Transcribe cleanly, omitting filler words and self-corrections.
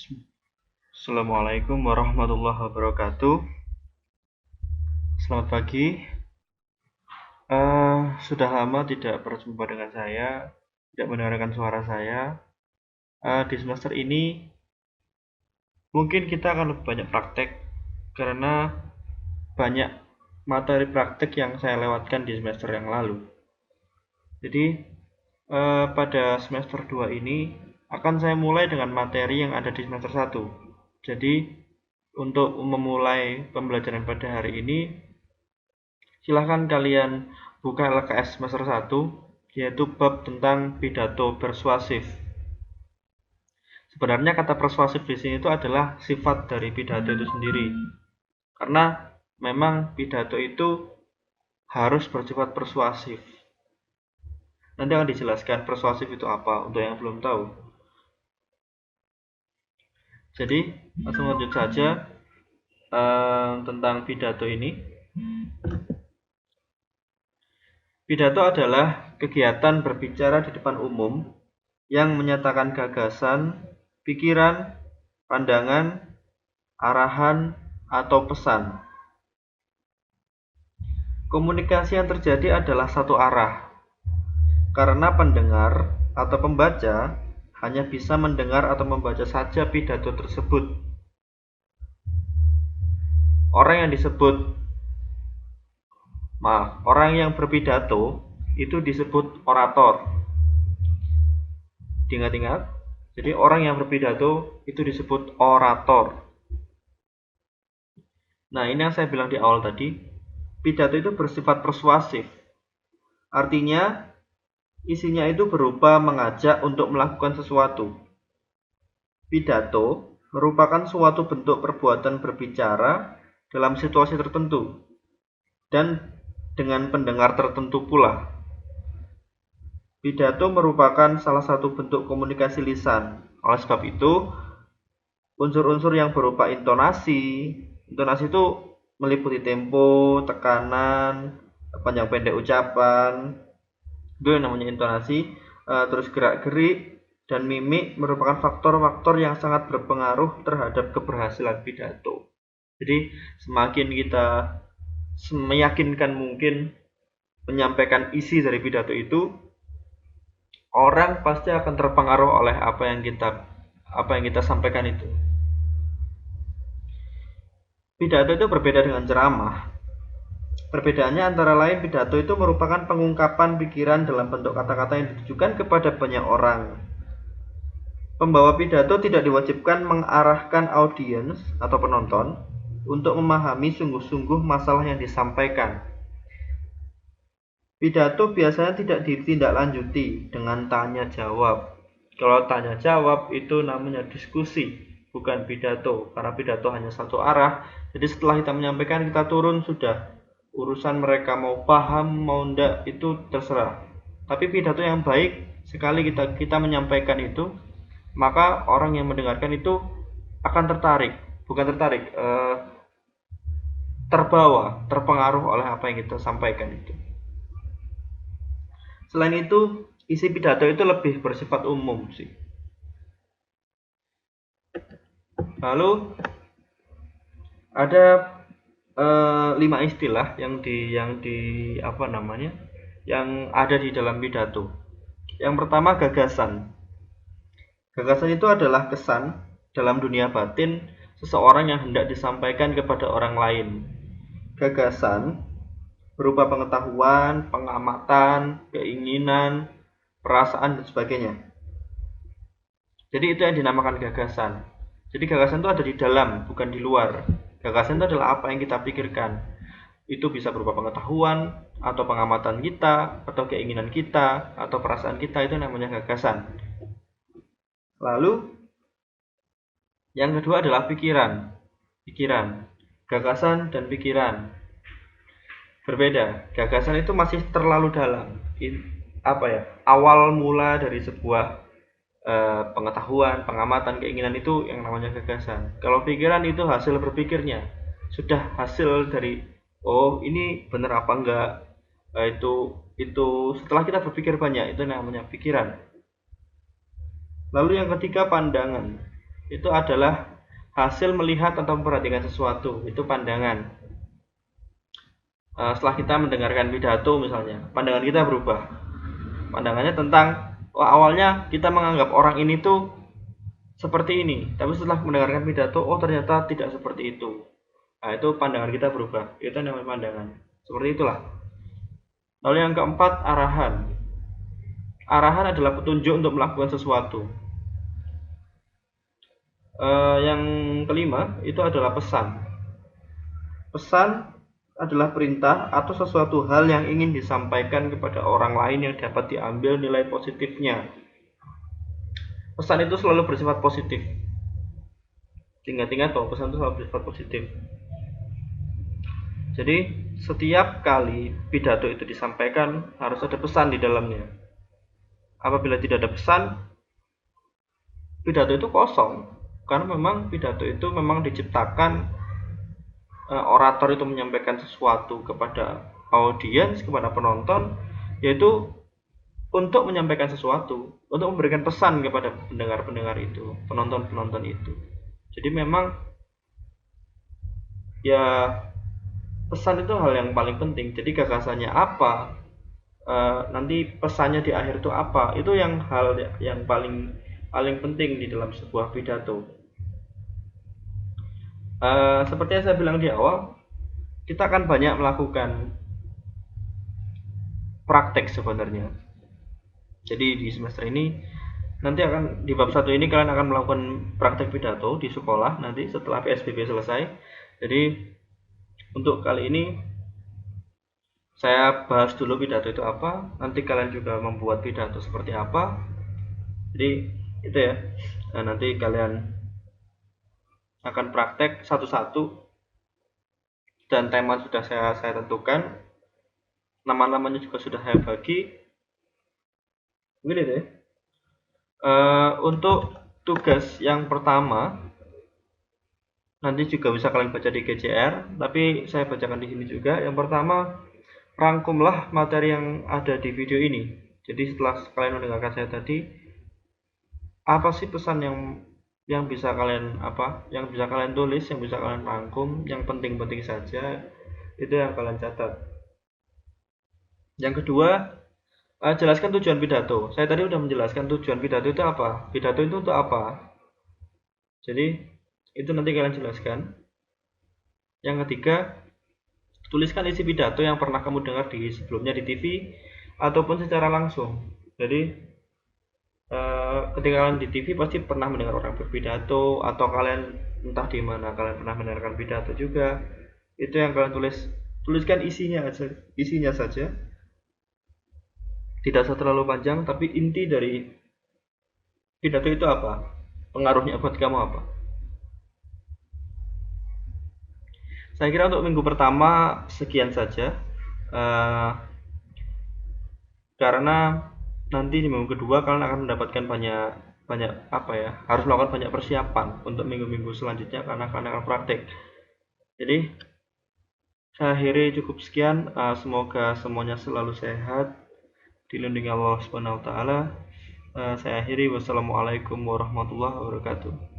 Assalamualaikum warahmatullahi wabarakatuh. Selamat pagi. Sudah lama tidak berjumpa dengan saya, tidak mendengarkan suara saya. Di semester ini mungkin kita akan lebih banyak praktek karena banyak materi praktek yang saya lewatkan di semester yang lalu. Jadi pada semester 2 ini akan saya mulai dengan materi yang ada di semester 1. Jadi untuk memulai pembelajaran pada hari ini, silahkan kalian buka LKS semester 1, yaitu bab tentang pidato persuasif. Sebenarnya kata persuasif di sini itu adalah sifat dari pidato itu sendiri. Karena memang pidato itu harus bersifat persuasif. Nanti akan dijelaskan persuasif itu apa untuk yang belum tahu. Jadi langsung lanjut saja tentang pidato ini. Pidato adalah kegiatan berbicara di depan umum yang menyatakan gagasan, pikiran, pandangan, arahan, atau pesan. Komunikasi yang terjadi adalah satu arah, karena pendengar atau pembaca hanya bisa mendengar atau membaca saja pidato tersebut. Orang yang berpidato itu disebut orator. Diingat-ingat, jadi orang yang berpidato itu disebut orator. Nah, ini yang saya bilang di awal tadi, pidato itu bersifat persuasif. Artinya, isinya itu berupa mengajak untuk melakukan sesuatu. Pidato merupakan suatu bentuk perbuatan berbicara dalam situasi tertentu dan dengan pendengar tertentu pula. Pidato merupakan salah satu bentuk komunikasi lisan. Oleh sebab itu, unsur-unsur yang berupa intonasi itu meliputi tempo, tekanan, panjang pendek ucapan, itu yang namanya intonasi. Terus gerak-gerik dan mimik merupakan faktor-faktor yang sangat berpengaruh terhadap keberhasilan pidato. Jadi semakin kita meyakinkan mungkin menyampaikan isi dari pidato itu, orang pasti akan terpengaruh oleh apa yang kita sampaikan itu. Pidato itu berbeda dengan ceramah. Perbedaannya antara lain, pidato itu merupakan pengungkapan pikiran dalam bentuk kata-kata yang ditujukan kepada banyak orang. Pembawa pidato tidak diwajibkan mengarahkan audiens atau penonton untuk memahami sungguh-sungguh masalah yang disampaikan. Pidato biasanya tidak ditindaklanjuti dengan tanya jawab. Kalau tanya jawab itu namanya diskusi, bukan pidato. Karena pidato hanya satu arah. Jadi setelah kita menyampaikan, kita turun sudah. Urusan mereka mau paham, mau enggak, itu terserah. Tapi pidato yang baik, sekali kita menyampaikan itu, maka orang yang mendengarkan itu akan tertarik. Bukan tertarik, terbawa, terpengaruh oleh apa yang kita sampaikan itu. Selain itu, isi pidato itu lebih bersifat umum sih. Lalu ada 5 istilah yang ada di dalam pidato. Yang pertama, gagasan. Gagasan itu adalah kesan dalam dunia batin seseorang yang hendak disampaikan kepada orang lain. Gagasan berupa pengetahuan, pengamatan, keinginan, perasaan, dan sebagainya. Jadi itu yang dinamakan gagasan. Jadi gagasan itu ada di dalam, bukan di luar. Gagasan itu adalah apa yang kita pikirkan. Itu bisa berupa pengetahuan, atau pengamatan kita, atau keinginan kita, atau perasaan kita, itu namanya gagasan. Lalu, yang kedua adalah pikiran. Pikiran, gagasan, dan pikiran. Berbeda, gagasan itu masih terlalu dalam. Awal mula dari sebuah pengetahuan, pengamatan, keinginan itu yang namanya gagasan. Kalau pikiran itu hasil berpikirnya, sudah hasil dari ini benar apa enggak. Itu setelah kita berpikir banyak, itu namanya pikiran. Lalu yang ketiga, pandangan. itu adalah hasil melihat atau memperhatikan sesuatu, itu pandangan. Setelah kita mendengarkan pidato misalnya, pandangan kita berubah. Pandangannya tentang, awalnya kita menganggap orang ini tuh seperti ini, tapi setelah mendengarkan pidato, ternyata tidak seperti itu. Nah, itu pandangan kita berubah, itu namanya pandangan. Seperti itulah. Lalu yang keempat, arahan. Arahan adalah petunjuk untuk melakukan sesuatu. Yang kelima itu adalah pesan. Pesan adalah perintah atau sesuatu hal yang ingin disampaikan kepada orang lain yang dapat diambil nilai positifnya. Pesan itu selalu bersifat positif. Ingat-ingat bahwa pesan itu selalu bersifat positif. Jadi setiap kali pidato itu disampaikan harus ada pesan di dalamnya. Apabila tidak ada pesan, pidato itu kosong. Karena memang pidato itu memang diciptakan, orator itu menyampaikan sesuatu kepada audiens, kepada penonton, yaitu untuk menyampaikan sesuatu, untuk memberikan pesan kepada pendengar-pendengar itu, penonton-penonton itu. Jadi memang ya pesan itu hal yang paling penting. Jadi gagasannya apa, nanti pesannya di akhir itu apa, itu yang hal yang paling penting di dalam sebuah pidato. Seperti yang saya bilang di awal, kita akan banyak melakukan praktek sebenarnya. Jadi di semester ini nanti akan di bab 1 ini kalian akan melakukan praktek pidato di sekolah nanti setelah PSBB selesai. Jadi untuk kali ini saya bahas dulu pidato itu apa, nanti kalian juga membuat pidato seperti apa. Jadi itu ya. Nah, nanti kalian akan praktek satu-satu dan tema sudah saya tentukan, nama-namanya juga sudah saya bagi. Begini deh. Untuk tugas yang pertama nanti juga bisa kalian baca di GCR, tapi saya bacakan di sini juga. Yang pertama, rangkumlah materi yang ada di video ini. Jadi setelah kalian mendengarkan saya tadi, apa sih pesan yang bisa kalian tulis, yang bisa kalian rangkum, yang penting-penting saja, itu yang kalian catat. Yang kedua, jelaskan tujuan pidato. Saya tadi udah menjelaskan tujuan pidato itu apa. Pidato itu untuk apa. Jadi itu nanti kalian jelaskan. Yang ketiga, tuliskan isi pidato yang pernah kamu dengar sebelumnya di TV ataupun secara langsung. Jadi ketika kalian di TV pasti pernah mendengar orang berpidato, atau kalian entah di mana kalian pernah mendengarkan pidato juga. Itu yang kalian tuliskan isinya saja. Tidak usah terlalu panjang, tapi inti dari pidato itu apa, pengaruhnya buat kamu apa. Saya kira untuk minggu pertama sekian saja, karena nanti di minggu kedua kalian akan mendapatkan banyak harus melakukan banyak persiapan untuk minggu-minggu selanjutnya karena kalian akan praktek. Jadi saya akhiri cukup sekian. Semoga semuanya selalu sehat, dilindungi Allah Subhanahu wa taala. Saya akhiri, wassalamualaikum warahmatullahi wabarakatuh.